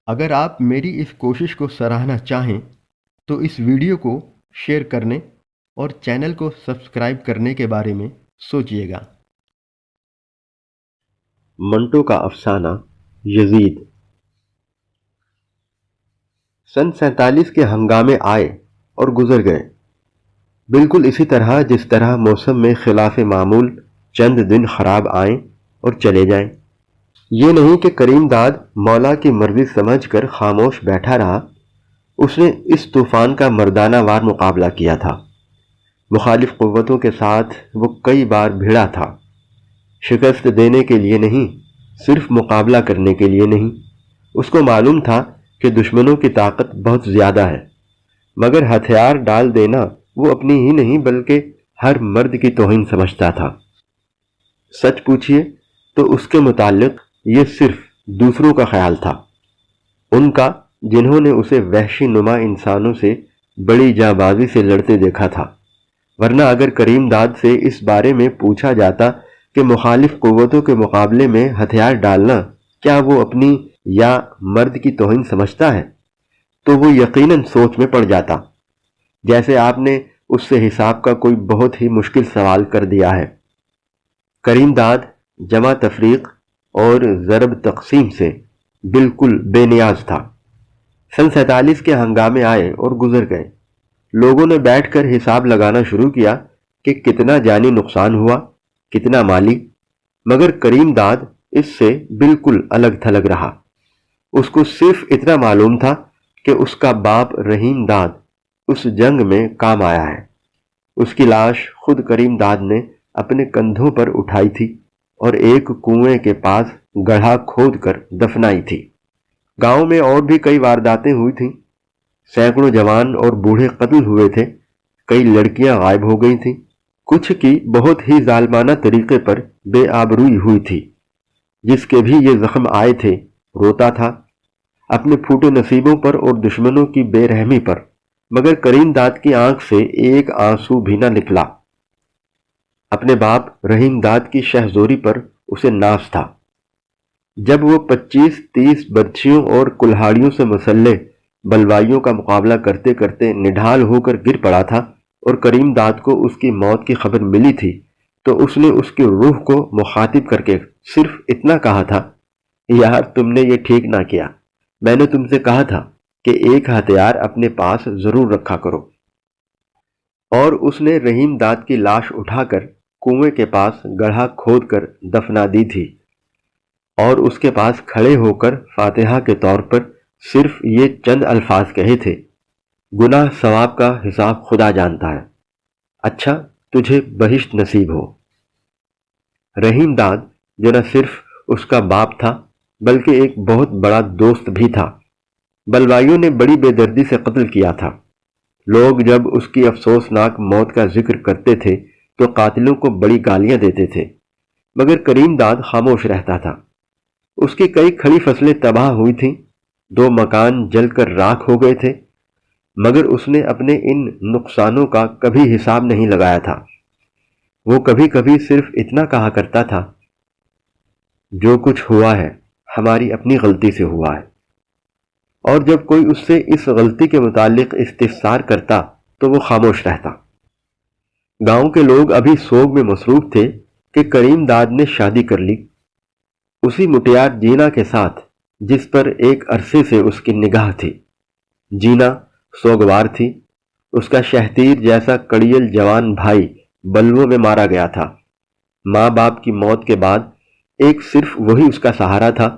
اگر آپ میری اس کوشش کو سراہنا چاہیں تو اس ویڈیو کو شیئر کرنے اور چینل کو سبسکرائب کرنے کے بارے میں سوچئے گا۔ منٹو کا افسانہ یزید۔ سن 47 کے ہنگامے آئے اور گزر گئے، بالکل اسی طرح جس طرح موسم میں خلاف معمول چند دن خراب آئیں اور چلے جائیں۔ یہ نہیں کہ کریم داد مولا کی مرضی سمجھ کر خاموش بیٹھا رہا، اس نے اس طوفان کا مردانہ وار مقابلہ کیا تھا۔ مخالف قوتوں کے ساتھ وہ کئی بار بھڑا تھا، شکست دینے کے لیے نہیں، صرف مقابلہ کرنے کے لیے نہیں۔ اس کو معلوم تھا کہ دشمنوں کی طاقت بہت زیادہ ہے، مگر ہتھیار ڈال دینا وہ اپنی ہی نہیں بلکہ ہر مرد کی توہین سمجھتا تھا۔ سچ پوچھئے تو اس کے متعلق یہ صرف دوسروں کا خیال تھا، ان کا جنہوں نے اسے وحشی نما انسانوں سے بڑی جانبازی سے لڑتے دیکھا تھا۔ ورنہ اگر کریم داد سے اس بارے میں پوچھا جاتا کہ مخالف قوتوں کے مقابلے میں ہتھیار ڈالنا کیا وہ اپنی یا مرد کی توہین سمجھتا ہے، تو وہ یقیناً سوچ میں پڑ جاتا، جیسے آپ نے اس سے حساب کا کوئی بہت ہی مشکل سوال کر دیا ہے۔ کریم داد جمع تفریق اور ضرب تقسیم سے بالکل بے نیاز تھا۔ سن 47 کے ہنگامے آئے اور گزر گئے، لوگوں نے بیٹھ کر حساب لگانا شروع کیا کہ کتنا جانی نقصان ہوا، کتنا مالی، مگر کریم داد اس سے بالکل الگ تھلگ رہا۔ اس کو صرف اتنا معلوم تھا کہ اس کا باپ رحیم داد اس جنگ میں کام آیا ہے۔ اس کی لاش خود کریم داد نے اپنے کندھوں پر اٹھائی تھی اور ایک کنویں کے پاس گڑھا کھود کر دفنائی تھی۔ گاؤں میں اور بھی کئی وارداتیں ہوئی تھیں، سینکڑوں جوان اور بوڑھے قتل ہوئے تھے، کئی لڑکیاں غائب ہو گئی تھیں، کچھ کی بہت ہی ظالمانہ طریقے پر بے آبروئی ہوئی تھی۔ جس کے بھی یہ زخم آئے تھے روتا تھا اپنے پھوٹے نصیبوں پر اور دشمنوں کی بے رحمی پر، مگر کریم داد کی آنکھ سے ایک آنسو بھی نہ نکلا۔ اپنے باپ رحیم داد کی شہزوری پر اسے ناز تھا۔ جب وہ 25-30 برچھیوں اور کلہاڑیوں سے مسلح بلوائیوں کا مقابلہ کرتے کرتے نڈھال ہو کر گر پڑا تھا اور کریم داد کو اس کی موت کی خبر ملی تھی، تو اس نے اس کی روح کو مخاطب کر کے صرف اتنا کہا تھا، یار تم نے یہ ٹھیک نہ کیا، میں نے تم سے کہا تھا کہ ایک ہتھیار اپنے پاس ضرور رکھا کرو۔ اور اس نے رحیم داد کی لاش اٹھا کر کنویں کے پاس گڑھا کھود کر دفنا دی تھی، اور اس کے پاس کھڑے ہو کر فاتحہ کے طور پر صرف یہ چند الفاظ کہے تھے، گناہ ثواب کا حساب خدا جانتا ہے، اچھا تجھے بہشت نصیب ہو۔ رحیم داد جو نہ صرف اس کا باپ تھا بلکہ ایک بہت بڑا دوست بھی تھا، بلوائیوں نے بڑی بے دردی سے قتل کیا تھا۔ لوگ جب اس کی افسوسناک موت کا ذکر کرتے تھے تو قاتلوں کو بڑی گالیاں دیتے تھے، مگر کریم داد خاموش رہتا تھا۔ اس کی کئی کھڑی فصلیں تباہ ہوئی تھیں، 2 مکان جل کر راکھ ہو گئے تھے، مگر اس نے اپنے ان نقصانوں کا کبھی حساب نہیں لگایا تھا۔ وہ کبھی کبھی صرف اتنا کہا کرتا تھا، جو کچھ ہوا ہے ہماری اپنی غلطی سے ہوا ہے، اور جب کوئی اس سے اس غلطی کے متعلق استفسار کرتا تو وہ خاموش رہتا۔ گاؤں کے لوگ ابھی سوگ میں مصروف تھے کہ کریم داد نے شادی کر لی، اسی مٹیار جینا کے ساتھ جس پر ایک عرصے سے اس کی نگاہ تھی۔ جینا سوگوار تھی، اس کا شہتیر جیسا کڑیل جوان بھائی بلووں میں مارا گیا تھا۔ ماں باپ کی موت کے بعد ایک صرف وہی اس کا سہارا تھا۔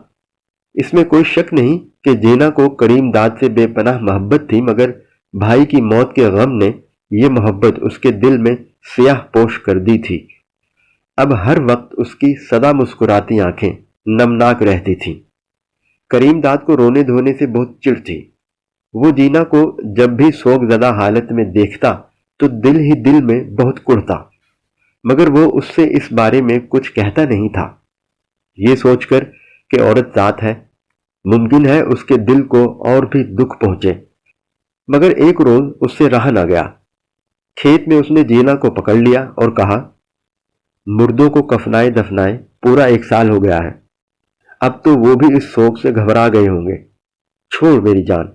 اس میں کوئی شک نہیں کہ جینا کو کریم داد سے بے پناہ محبت تھی، مگر بھائی کی موت کے غم نے یہ محبت اس کے دل میں سیاہ پوش کر دی تھی۔ اب ہر وقت اس کی سدا مسکراتی آنکھیں نمناک رہتی تھیں۔ کریم داد کو رونے دھونے سے بہت چڑ تھی۔ وہ جینا کو جب بھی سوگ زدہ حالت میں دیکھتا تو دل ہی دل میں بہت کڑھتا، مگر وہ اس سے اس بارے میں کچھ کہتا نہیں تھا، یہ سوچ کر کہ عورت ذات ہے، ممکن ہے اس کے دل کو اور بھی دکھ پہنچے۔ مگر ایک روز اس سے رہا نہ گیا۔ کھیت میں اس نے جینا کو پکڑ لیا اور کہا، مردوں کو کفنائے دفنائے پورا 1 سال ہو گیا ہے، اب تو وہ بھی اس سوگ سے گھبرا گئے ہوں گے، چھوڑ میری جان،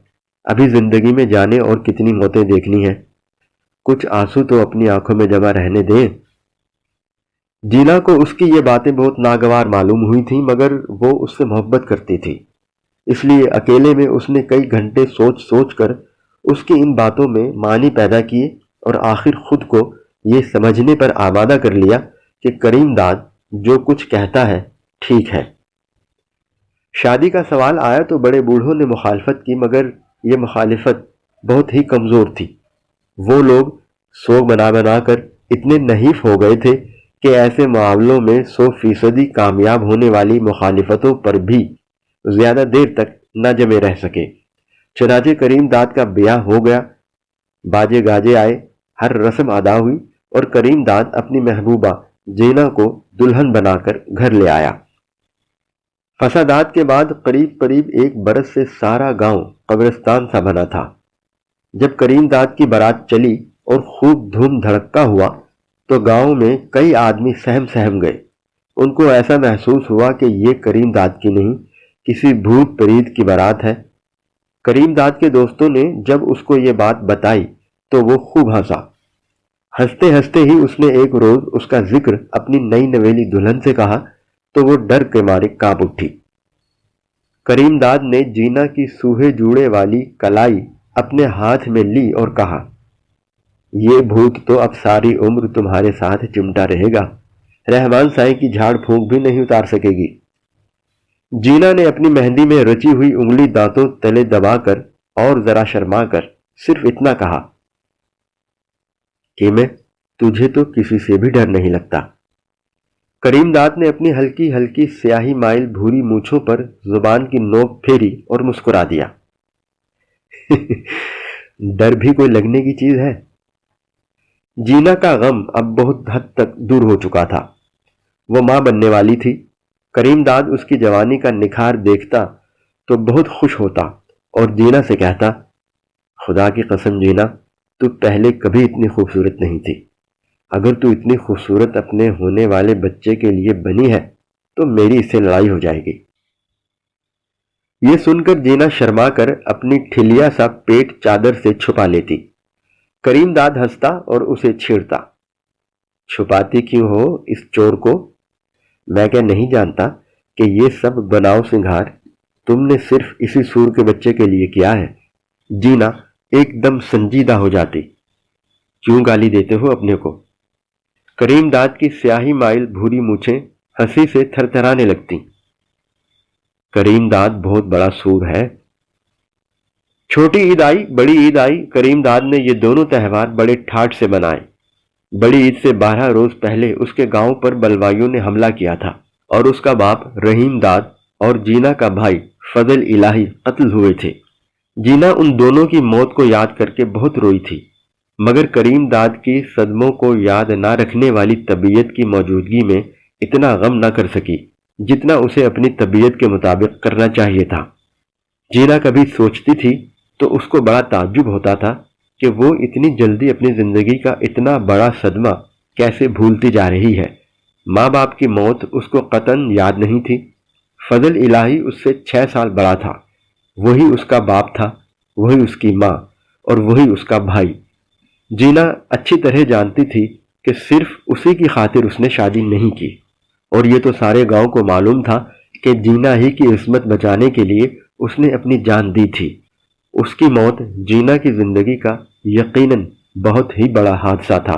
ابھی زندگی میں جانے اور کتنی موتیں دیکھنی ہیں، کچھ آنسو تو اپنی آنکھوں میں جمع رہنے دیں۔ جینا کو اس کی یہ باتیں بہت ناگوار معلوم ہوئی تھیں، مگر وہ اس سے محبت کرتی تھی، اس لیے اکیلے میں اس نے کئی گھنٹے سوچ سوچ کر اس کی ان باتوں میں معنی پیدا کیے اور آخر خود کو یہ سمجھنے پر آمادہ کر لیا کہ کریم داد جو کچھ کہتا ہے ٹھیک ہے۔ شادی کا سوال آیا تو بڑے بوڑھوں نے مخالفت کی، مگر یہ مخالفت بہت ہی کمزور تھی۔ وہ لوگ سوگ بنا بنا کر اتنے نحیف ہو گئے تھے کہ ایسے معاملوں میں 100% کامیاب ہونے والی مخالفتوں پر بھی زیادہ دیر تک نہ جمے رہ سکے۔ چنانچہ کریم داد کا بیاہ ہو گیا، باجے گاجے آئے، ہر رسم ادا ہوئی اور کریم داد اپنی محبوبہ جینا کو دلہن بنا کر گھر لے آیا۔ فسادات کے بعد قریب قریب 1 برس سے سارا گاؤں قبرستان سا بنا تھا۔ جب کریم داد کی بارات چلی اور خوب دھوم دھڑکا ہوا تو گاؤں میں کئی آدمی سہم سہم گئے۔ ان کو ایسا محسوس ہوا کہ یہ کریم داد کی نہیں، کسی بھوت پریت کی بارات ہے۔ کریم داد کے دوستوں نے جب اس کو یہ بات بتائی تو وہ خوب ہنسا۔ ہنستے ہنستے ہی اس نے ایک روز اس کا ذکر اپنی نئی نویلی دلہن سے کہا تو وہ ڈر کے مارے کانپ اٹھی۔ کریم داد نے جینا کی سوہے جوڑے والی کلائی اپنے ہاتھ میں لی اور کہا، یہ بھوت تو اب ساری عمر تمہارے ساتھ چمٹا رہے گا، رحمان سائیں کی جھاڑ پھونک بھی نہیں اتار سکے گی۔ جینا نے اپنی مہندی میں رچی ہوئی انگلی دانتوں تلے دبا کر اور ذرا شرما کر صرف اتنا کہا کہ میں تجھے تو کسی سے بھی ڈر نہیں لگتا۔ کریم داد نے اپنی ہلکی ہلکی سیاہی مائل بھوری مونچھوں پر زبان کی نوک پھیری اور مسکرا دیا۔ ڈر بھی کوئی لگنے کی چیز ہے۔ جینا کا غم اب بہت حد تک دور ہو چکا تھا۔ وہ ماں بننے والی تھی۔ کریم داد اس کی جوانی کا نکھار دیکھتا تو بہت خوش ہوتا اور جینا سے کہتا، خدا کی قسم جینا، تو پہلے کبھی اتنی خوبصورت نہیں تھی۔ اگر تو اتنی خوبصورت اپنے ہونے والے بچے کے لیے بنی ہے تو میری اس سے لڑائی ہو جائے گی۔ یہ سن کر جینا شرما کر اپنی ٹھلیا سا پیٹ چادر سے چھپا لیتی۔ کریم داد ہنستا اور اسے چھیڑتا، چھپاتی کیوں ہو اس چور کو؟ میں کیا نہیں جانتا کہ یہ سب بناؤ سنگھار تم نے صرف اسی سور کے بچے کے لیے کیا ہے؟ جینا ایک دم سنجیدہ ہو جاتی، کیوں گالی دیتے ہو اپنے کو؟ کریم داد کی سیاہی مائل بھوری مونچھیں ہنسی سے تھر تھرانے لگتی۔ کریم داد بہت بڑا سور ہے۔ چھوٹی عید آئی، بڑی عید آئی، کریم داد نے یہ دونوں تہوار بڑے ٹھاٹ سے منائے۔ بڑی عید سے 12 روز پہلے اس کے گاؤں پر بلوائیوں نے حملہ کیا تھا اور اس کا باپ رحیم داد اور جینا کا بھائی فضل الہی قتل ہوئے تھے۔ جینا ان دونوں کی موت کو یاد کر کے بہت روئی تھی، مگر کریم داد کی صدموں کو یاد نہ رکھنے والی طبیعت کی موجودگی میں اتنا غم نہ کر سکی جتنا اسے اپنی طبیعت کے مطابق کرنا چاہیے تھا۔ جینا کبھی سوچتی تھی تو اس کو بڑا تعجب ہوتا تھا کہ وہ اتنی جلدی اپنی زندگی کا اتنا بڑا صدمہ کیسے بھولتی جا رہی ہے۔ ماں باپ کی موت اس کو قطعاً یاد نہیں تھی۔ فضل الہی اس سے 6 سال بڑا تھا، وہی اس کا باپ تھا، وہی اس کی ماں اور وہی اس کا بھائی۔ جینا اچھی طرح جانتی تھی کہ صرف اسی کی خاطر اس نے شادی نہیں کی، اور یہ تو سارے گاؤں کو معلوم تھا کہ جینا ہی کی عصمت بچانے کے لیے اس نے اپنی جان دی تھی۔ اس کی موت جینا کی زندگی کا یقیناً بہت ہی بڑا حادثہ تھا،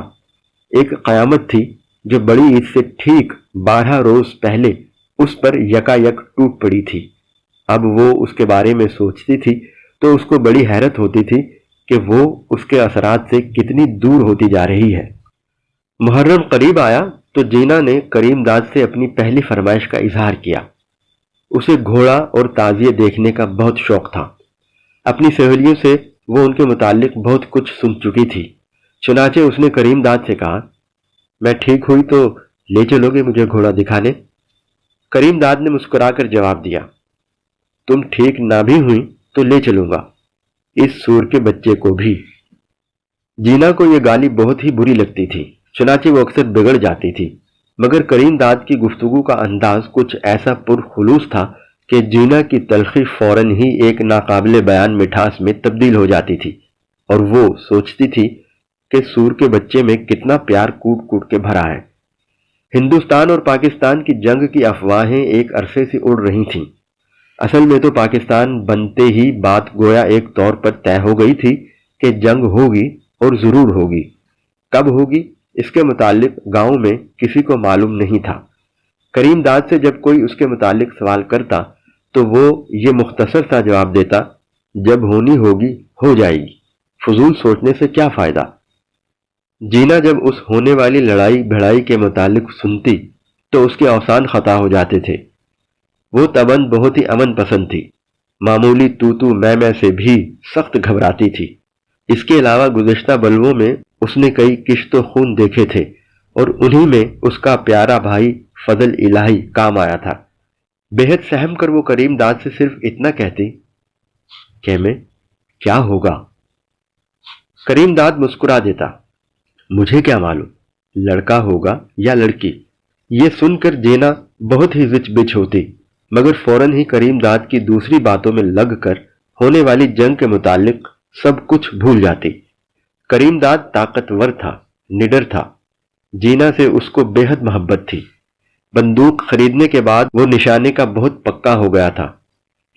ایک قیامت تھی جو بڑی عید سے ٹھیک 12 روز پہلے اس پر یکایک ٹوٹ پڑی تھی۔ اب وہ اس کے بارے میں سوچتی تھی تو اس کو بڑی حیرت ہوتی تھی کہ وہ اس کے اثرات سے کتنی دور ہوتی جا رہی ہے۔ محرم قریب آیا تو جینا نے کریم داد سے اپنی پہلی فرمائش کا اظہار کیا۔ اسے گھوڑا اور تعزیے دیکھنے کا بہت شوق تھا۔ اپنی سہیلیوں سے وہ ان کے متعلق بہت کچھ سن چکی تھی، چنانچہ اس نے کریم داد سے کہا، میں ٹھیک ہوئی تو لے چلو گے مجھے گھوڑا دکھانے؟ کریم داد نے مسکرا کر جواب دیا، تم ٹھیک نہ بھی ہوئی تو لے چلوں گا، اس سور کے بچے کو بھی۔ جینا کو یہ گالی بہت ہی بری لگتی تھی، چنانچہ وہ اکثر بگڑ جاتی تھی، مگر کریم داد کی گفتگو کا انداز کچھ ایسا پرخلوص تھا کہ جینا کی تلخی فوراً ہی ایک ناقابل بیان مٹھاس میں تبدیل ہو جاتی تھی، اور وہ سوچتی تھی کہ سور کے بچے میں کتنا پیار کوٹ کوٹ کے بھرا ہے۔ ہندوستان اور پاکستان کی جنگ کی افواہیں ایک عرصے سے اڑ رہی تھیں۔ اصل میں تو پاکستان بنتے ہی بات گویا ایک طور پر طے ہو گئی تھی کہ جنگ ہوگی اور ضرور ہوگی۔ کب ہوگی اس کے متعلق گاؤں میں کسی کو معلوم نہیں تھا۔ کریم داد سے جب کوئی اس کے متعلق سوال کرتا تو وہ یہ مختصر سا جواب دیتا، جب ہونی ہوگی ہو جائے گی، فضول سوچنے سے کیا فائدہ۔ جینا جب اس ہونے والی لڑائی بھڑائی کے متعلق سنتی تو اس کے اوسان خطا ہو جاتے تھے۔ وہ تبند بہت ہی امن پسند تھی، معمولی تو میں سے بھی سخت گھبراتی تھی۔ اس کے علاوہ گزشتہ بلووں میں اس نے کئی کشت و خون دیکھے تھے، اور انہی میں اس کا پیارا بھائی فضل الہی کام آیا تھا۔ بےحد سہم کر وہ کریم داد سے صرف اتنا کہتی کہ میں کیا ہوگا۔ کریم داد مسکرا دیتا، مجھے کیا معلوم، لڑکا ہوگا یا لڑکی۔ یہ سن کر جینا بہت ہی زچ بچ ہوتی، مگر فوراً ہی کریم داد کی دوسری باتوں میں لگ کر ہونے والی جنگ کے متعلق سب کچھ بھول جاتی۔ کریم داد طاقتور تھا، نڈر تھا، جینا سے اس کو بے حد محبت تھی۔ بندوق خریدنے کے بعد وہ نشانے کا بہت پکا ہو گیا تھا۔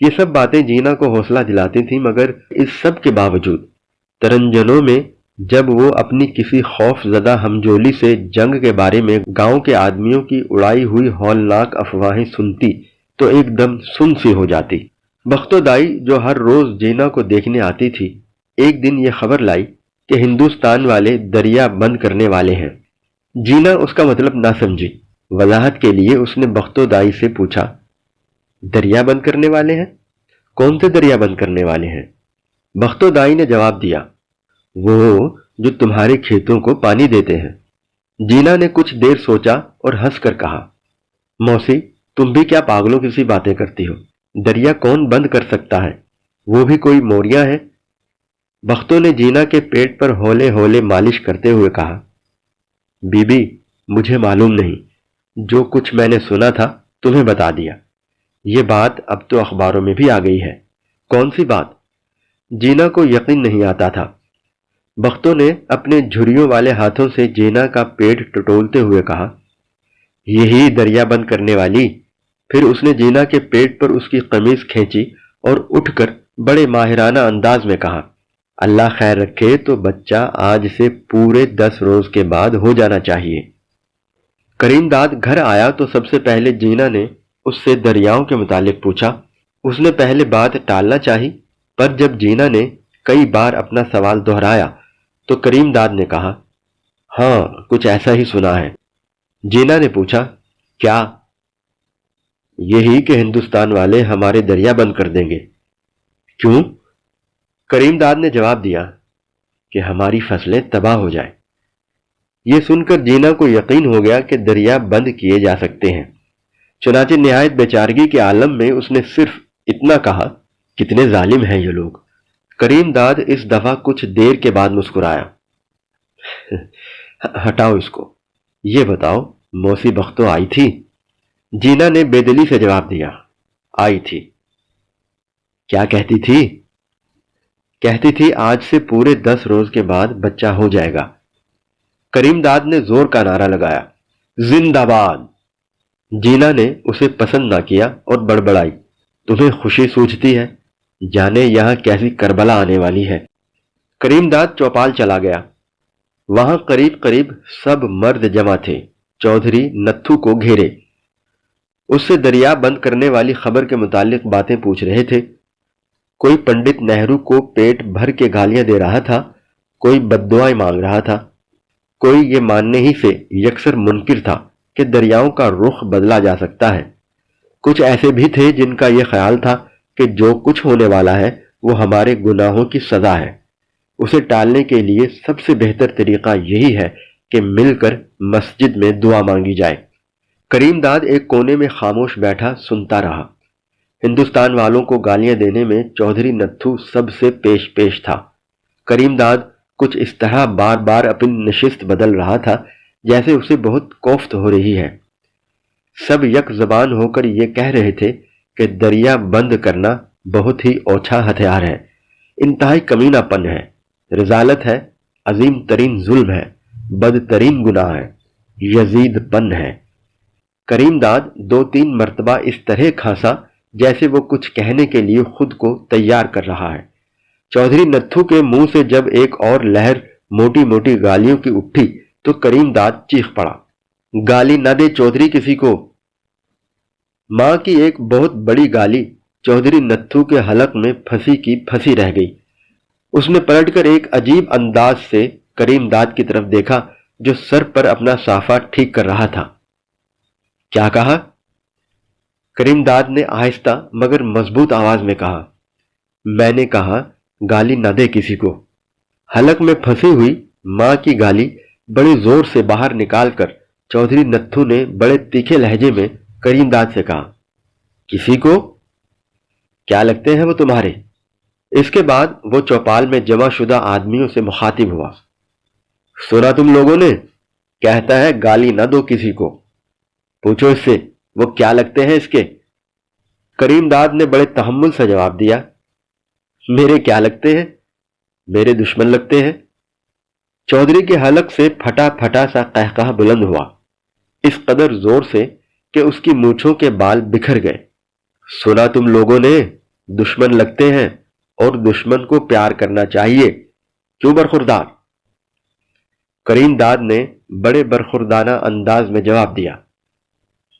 یہ سب باتیں جینا کو حوصلہ دلاتی تھیں، مگر اس سب کے باوجود ترنجنوں میں جب وہ اپنی کسی خوف زدہ ہمجولی سے جنگ کے بارے میں گاؤں کے آدمیوں کی اڑائی ہوئی ہولناک افواہیں سنتی تو ایک دم سن سی ہو جاتی۔ بختو دائی جو ہر روز جینا کو دیکھنے آتی تھی، ایک دن یہ خبر لائی کہ ہندوستان والے دریا بند کرنے والے ہیں۔ جینا اس کا مطلب نہ سمجھی۔ وضاحت کے لیے اس نے بختو دائی سے پوچھا، دریا بند کرنے والے ہیں؟ کون سے دریا بند کرنے والے ہیں؟ بختو دائی نے جواب دیا، وہ جو تمہارے کھیتوں کو پانی دیتے ہیں۔ جینا نے کچھ دیر سوچا اور ہنس کر کہا، موسی تم بھی کیا پاگلوں کی سی باتیں کرتی ہو، دریا کون بند کر سکتا ہے، وہ بھی کوئی موریا ہے۔ بختو نے جینا کے پیٹ پر ہولے ہولے مالش کرتے ہوئے کہا، بی بی مجھے معلوم نہیں، جو کچھ میں نے سنا تھا تمہیں بتا دیا۔ یہ بات اب تو اخباروں میں بھی آ گئی ہے۔ کون سی بات؟ جینا کو یقین نہیں آتا تھا۔ بختو نے اپنے جھریوں والے ہاتھوں سے جینا کا پیٹ ٹٹولتے ہوئے کہا، یہی دریا بند کرنے والی۔ پھر اس نے جینا کے پیٹ پر اس کی قمیض کھینچی اور اٹھ کر بڑے ماہرانہ انداز میں کہا، اللہ خیر رکھے تو بچہ آج سے پورے 10 روز کے بعد ہو جانا چاہیے۔ کریم داد گھر آیا تو سب سے پہلے جینا نے اس سے دریاؤں کے متعلق پوچھا۔ اس نے پہلے بات ٹالنا چاہی، پر جب جینا نے کئی بار اپنا سوال دہرایا تو کریم داد نے کہا، ہاں کچھ ایسا ہی سنا ہے۔ جینا نے پوچھا، کیا؟ یہی کہ ہندوستان والے ہمارے دریا بند کر دیں گے۔ کیوں؟ کریم داد نے جواب دیا کہ ہماری فصلیں تباہ ہو جائیں۔ یہ سن کر جینا کو یقین ہو گیا کہ دریا بند کیے جا سکتے ہیں۔ چنانچہ نہایت بیچارگی کے عالم میں اس نے صرف اتنا کہا، کتنے ظالم ہیں یہ لوگ۔ کریم داد اس دفعہ کچھ دیر کے بعد مسکرایا، ہٹاؤ اس کو، یہ بتاؤ موسی بختو آئی تھی؟ جینا نے بے دلی سے جواب دیا، آئی تھی۔ کیا کہتی تھی؟ کہتی تھی آج سے پورے 10 روز کے بعد بچہ ہو جائے گا۔ کریم داد نے زور کا نعرہ لگایا، زندہ باد۔ جینا نے اسے پسند نہ کیا اور بڑبڑائی، تمہیں خوشی سوچتی ہے، جانے یہاں کیسی کربلا آنے والی ہے۔ کریم داد چوپال چلا گیا۔ وہاں قریب قریب سب مرد جمع تھے، چودھری نتھو کو گھیرے۔ اس سے دریا بند کرنے والی خبر کے متعلق باتیں پوچھ رہے تھے۔ کوئی پنڈت نہرو کو پیٹ بھر کے گالیاں دے رہا تھا، کوئی بددعائیں مانگ رہا تھا، کوئی یہ ماننے ہی سے یکسر منکر تھا کہ دریاؤں کا رخ بدلا جا سکتا ہے۔ کچھ ایسے بھی تھے جن کا یہ خیال تھا کہ جو کچھ ہونے والا ہے وہ ہمارے گناہوں کی سزا ہے، اسے ٹالنے کے لیے سب سے بہتر طریقہ یہی ہے کہ مل کر مسجد میں دعا مانگی جائے۔ کریم داد ایک کونے میں خاموش بیٹھا سنتا رہا۔ ہندوستان والوں کو گالیاں دینے میں چودھری نتھو سب سے پیش تھا۔ کریم داد کچھ اس طرح بار بار اپنی نشست بدل رہا تھا جیسے اسے بہت کوفت ہو رہی ہے۔ سب یک زبان ہو کر یہ کہہ رہے تھے کہ دریا بند کرنا بہت ہی اوچھا ہتھیار ہے، انتہائی کمینہ پن ہے، رذالت ہے، عظیم ترین ظلم ہے، بدترین گناہ ہے، یزید پن ہے۔ کریم داد 2-3 مرتبہ اس طرح کھانسا جیسے وہ کچھ کہنے کے لیے خود کو تیار کر رہا ہے۔ چودھری نتھو کے منہ سے جب ایک اور لہر موٹی موٹی گالیوں کی اٹھی تو کریم داد چیخ پڑا، گالی نہ دے چودھری کسی کو۔ ماں کی ایک بہت بڑی گالی چودھری نتھو کے حلق میں پھنسی کی پھنسی رہ گئی۔ اس نے پلٹ کر ایک عجیب انداز سے کریم داد کی طرف دیکھا جو سر پر اپنا صافہ ٹھیک کر رہا تھا۔ کیا کہا؟ کریم داد نے آہستہ مگر مضبوط آواز میں کہا، میں نے کہا گالی نہ دے کسی کو۔ حلق میں پھنسی ہوئی ماں کی گالی بڑے زور سے باہر نکال کر چودھری نتھو نے بڑے تیکھے لہجے میں کریم داد سے کہا، کسی کو؟ کیا لگتے ہیں وہ تمہارے؟ اس کے بعد وہ چوپال میں جمع شدہ آدمیوں سے مخاطب ہوا، سنا تم لوگوں نے؟ کہتا ہے گالی نہ دو کسی کو، پوچھو اس سے وہ کیا لگتے ہیں اس کے؟ کریم داد نے بڑے تحمل سے جواب دیا، میرے کیا لگتے ہیں؟ میرے دشمن لگتے ہیں۔ چودھری کے حلق سے پھٹا پھٹا سا قہقہ بلند ہوا، اس قدر زور سے کہ اس کی مونچھوں کے بال بکھر گئے۔ سنا تم لوگوں نے؟ دشمن لگتے ہیں اور دشمن کو پیار کرنا چاہیے، کیوں برخوردار؟ کریم داد نے بڑے برخوردانہ انداز میں جواب دیا،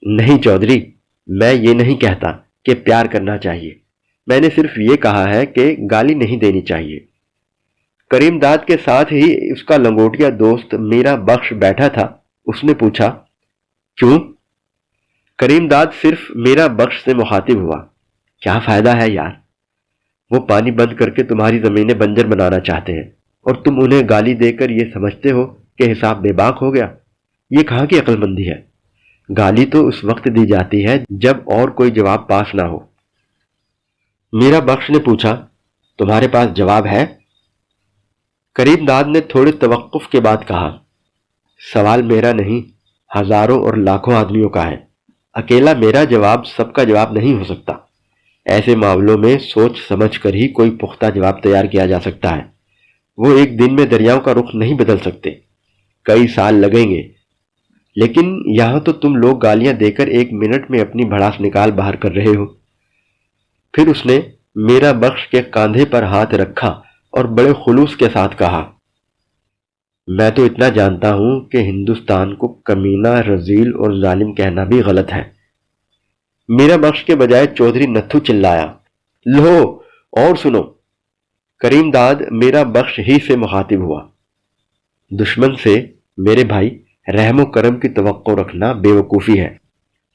نہیں چودھری، میں یہ نہیں کہتا کہ پیار کرنا چاہیے، میں نے صرف یہ کہا ہے کہ گالی نہیں دینی چاہیے۔ کریم داد کے ساتھ ہی اس کا لنگوٹیا دوست میرا بخش بیٹھا تھا، اس نے پوچھا، کیوں؟ کریم داد صرف میرا بخش سے مخاطب ہوا، کیا فائدہ ہے یار، وہ پانی بند کر کے تمہاری زمینیں بنجر بنانا چاہتے ہیں اور تم انہیں گالی دے کر یہ سمجھتے ہو کہ حساب بے باک ہو گیا، یہ کہاں کی عقل مندی ہے؟ گالی تو اس وقت دی جاتی ہے جب اور کوئی جواب پاس نہ ہو۔ میرا بخش نے پوچھا، تمہارے پاس جواب ہے؟ کریم داد نے تھوڑے توقف کے بعد کہا، سوال میرا نہیں، ہزاروں اور لاکھوں آدمیوں کا ہے، اکیلا میرا جواب سب کا جواب نہیں ہو سکتا، ایسے معاملوں میں سوچ سمجھ کر ہی کوئی پختہ جواب تیار کیا جا سکتا ہے، وہ ایک دن میں دریاؤں کا رخ نہیں بدل سکتے، کئی سال لگیں گے، لیکن یہاں تو تم لوگ گالیاں دے کر 1 منٹ میں اپنی بھڑاس نکال باہر کر رہے ہو۔ پھر اس نے میرا بخش کے کاندھے پر ہاتھ رکھا اور بڑے خلوص کے ساتھ کہا، میں تو اتنا جانتا ہوں کہ ہندوستان کو کمینہ، رذیل اور ظالم کہنا بھی غلط ہے۔ میرا بخش کے بجائے چودھری نتھو چلایا، لو اور سنو۔ کریم داد میرا بخش ہی سے مخاطب ہوا، دشمن سے میرے بھائی رحم و کرم کی توقع رکھنا بے وقوفی ہے۔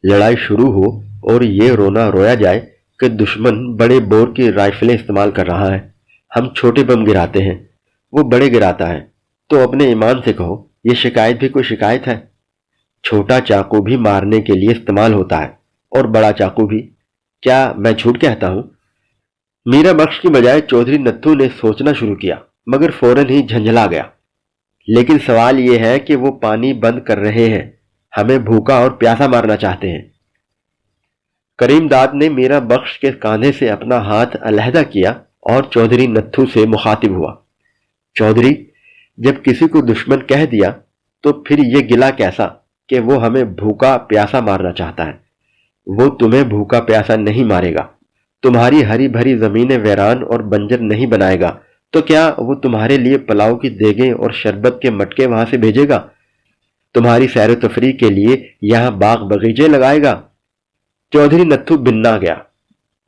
لڑائی شروع ہو اور یہ رونا رویا جائے کہ دشمن بڑے بور کی رائفلیں استعمال کر رہا ہے، ہم چھوٹے بم گراتے ہیں، وہ بڑے گراتا ہے، تو اپنے ایمان سے کہو یہ شکایت بھی کوئی شکایت ہے؟ چھوٹا چاقو بھی مارنے کے لیے استعمال ہوتا ہے اور بڑا چاقو بھی، کیا میں جھوٹ کہتا ہوں؟ میرا بخش کی بجائے چودھری نتھو نے سوچنا شروع کیا مگر فوراً ہی جھنجھلا گیا، لیکن سوال یہ ہے کہ وہ پانی بند کر رہے ہیں، ہمیں بھوکا اور پیاسا مارنا چاہتے ہیں۔ کریم داد نے میرا بخش کے کاندھے سے اپنا ہاتھ علیحدہ کیا اور چودھری نتھو سے مخاطب ہوا، چودھری، جب کسی کو دشمن کہہ دیا تو پھر یہ گلا کیسا کہ وہ ہمیں بھوکا پیاسا مارنا چاہتا ہے؟ وہ تمہیں بھوکا پیاسا نہیں مارے گا، تمہاری ہری بھری زمینیں ویران اور بنجر نہیں بنائے گا، تو کیا وہ تمہارے لیے پلاؤ کی دیگیں اور شربت کے مٹکے وہاں سے بھیجے گا؟ تمہاری سیر و تفریح کے لیے یہاں باغ بغیچے لگائے گا؟ چودھری نتھو بننا گیا،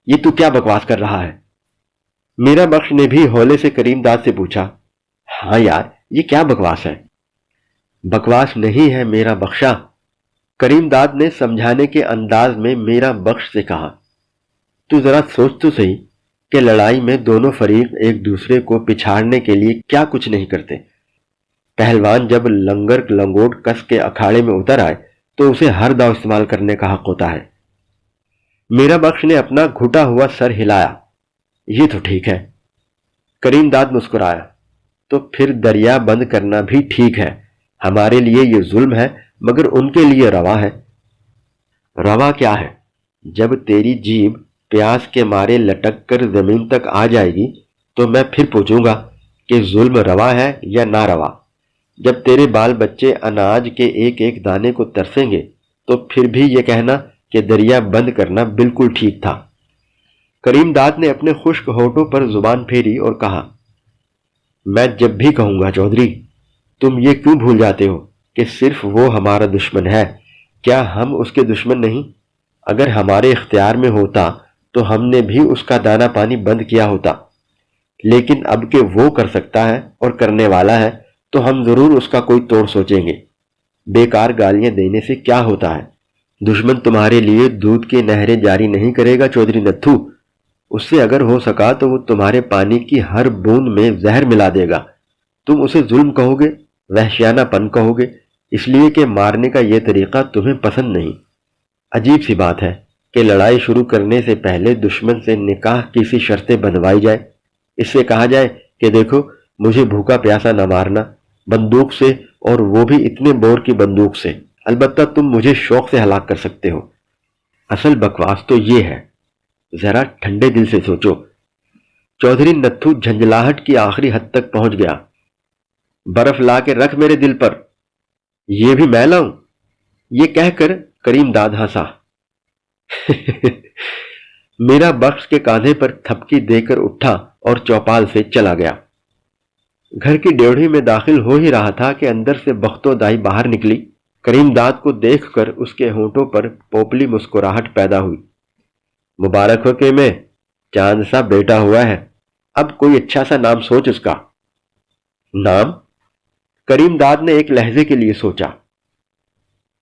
یہ تو کیا بکواس کر رہا ہے؟ میرا بخش نے بھی ہولے سے کریم داد سے پوچھا، ہاں یار یہ کیا بکواس ہے؟ بکواس نہیں ہے میرا بخشا، کریم داد نے سمجھانے کے انداز میں میرا بخش سے کہا، تو ذرا سوچ تو صحیح کہ لڑائی میں دونوں فریق ایک دوسرے کو پچھاڑنے کے لیے کیا کچھ نہیں کرتے۔ پہلوان جب لنگر لنگوٹ کس کے اکھاڑے میں اتر آئے تو اسے ہر داؤ استعمال کرنے کا حق ہوتا ہے۔ میرا بخش نے اپنا گھٹا ہوا سر ہلایا، یہ تو ٹھیک ہے۔ کریم داد مسکرایا، تو پھر دریا بند کرنا بھی ٹھیک ہے، ہمارے لیے یہ ظلم ہے مگر ان کے لیے روا ہے۔ روا کیا ہے؟ جب تیری جیب پیاس کے مارے لٹک کر زمین تک آ جائے گی تو میں پھر پوچھوں گا کہ ظلم روا ہے یا نہ روا۔ جب تیرے بال بچے اناج کے ایک ایک دانے کو ترسیں گے تو پھر بھی یہ کہنا کہ دریا بند کرنا بالکل ٹھیک تھا۔ کریم داد نے اپنے خشک ہونٹوں پر زبان پھیری اور کہا، میں جب بھی کہوں گا چودھری، تم یہ کیوں بھول جاتے ہو کہ صرف وہ ہمارا دشمن ہے؟ کیا ہم اس کے دشمن نہیں؟ اگر ہمارے اختیار میں ہوتا تو ہم نے بھی اس کا دانہ پانی بند کیا ہوتا، لیکن اب کہ وہ کر سکتا ہے اور کرنے والا ہے تو ہم ضرور اس کا کوئی توڑ سوچیں گے۔ بیکار گالیاں دینے سے کیا ہوتا ہے؟ دشمن تمہارے لیے دودھ کی نہریں جاری نہیں کرے گا چودھری نتھو۔ اس سے اگر ہو سکا تو وہ تمہارے پانی کی ہر بوند میں زہر ملا دے گا۔ تم اسے ظلم کہو گے، وحشیانہ پن کہو گے، اس لیے کہ مارنے کا یہ طریقہ تمہیں پسند نہیں۔ عجیب سی بات ہے کہ لڑائی شروع کرنے سے پہلے دشمن سے نکاح کی سی شرطیں بندھوائی جائے، اس سے کہا جائے کہ دیکھو مجھے بھوکا پیاسا نہ مارنا، بندوق سے، اور وہ بھی اتنے بور کی بندوق سے، البتہ تم مجھے شوق سے ہلاک کر سکتے ہو۔ اصل بکواس تو یہ ہے، ذرا ٹھنڈے دل سے سوچو۔ چودھری نتھو جھنجھلاہٹ کی آخری حد تک پہنچ گیا۔ برف لا کے رکھ میرے دل پر، یہ بھی میں لاؤں؟ یہ کہہ کر کریم داد ہنسا۔ میرا بخش کے کاندھے پر تھپکی دے کر اٹھا اور چوپال سے چلا گیا۔ گھر کی ڈیوڑھی میں داخل ہو ہی رہا تھا کہ اندر سے بختو دائی باہر نکلی۔ کریم داد کو دیکھ کر اس کے ہونٹوں پر پوپلی مسکراہٹ پیدا ہوئی۔ مبارک ہو کہ میں، چاند سا بیٹا ہوا ہے، اب کوئی اچھا سا نام سوچ اس کا۔ نام؟ کریم داد نے ایک لہجے کے لیے سوچا۔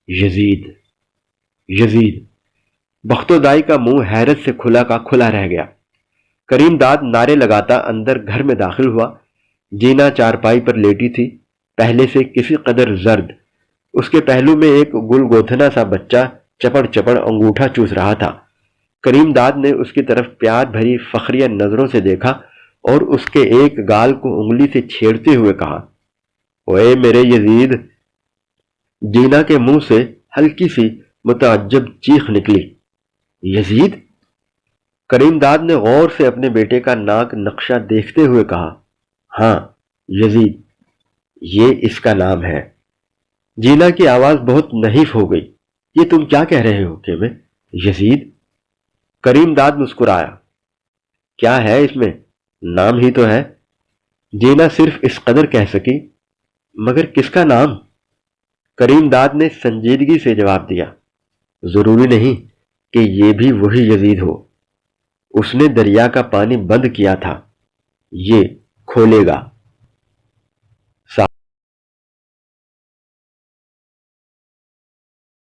یزید، یزید۔ بختو دائی کا منہ حیرت سے کھلا کا کھلا رہ گیا۔ کریم داد نعرے لگاتا اندر گھر میں داخل ہوا۔ جینا چارپائی پر لیٹی تھی، پہلے سے کسی قدر زرد۔ اس کے پہلو میں ایک گل گوتھنا سا بچہ چپڑ چپڑ انگوٹھا چوس رہا تھا۔ کریم داد نے اس کی طرف پیار بھری فخریہ نظروں سے دیکھا اور اس کے ایک گال کو انگلی سے چھیڑتے ہوئے کہا، اوئے میرے یزید۔ جینا کے منہ سے ہلکی سی متعجب چیخ نکلی۔ یزید؟ کریم داد نے غور سے اپنے بیٹے کا ناک نقشہ دیکھتے ہوئے کہا، ہاں یزید، یہ اس کا نام ہے۔ جینا کی آواز بہت نحیف ہو گئی۔ یہ تم کیا کہہ رہے ہو کہ میں یزید؟ کریم داد مسکرایا۔ کیا ہے اس میں؟ نام ہی تو ہے۔ جینا صرف اس قدر کہہ سکی، مگر کس کا نام؟ کریم داد نے سنجیدگی سے جواب دیا، ضروری نہیں کہ یہ بھی وہی یزید ہو۔ اس نے دریا کا پانی بند کیا تھا، یہ کھولے گا۔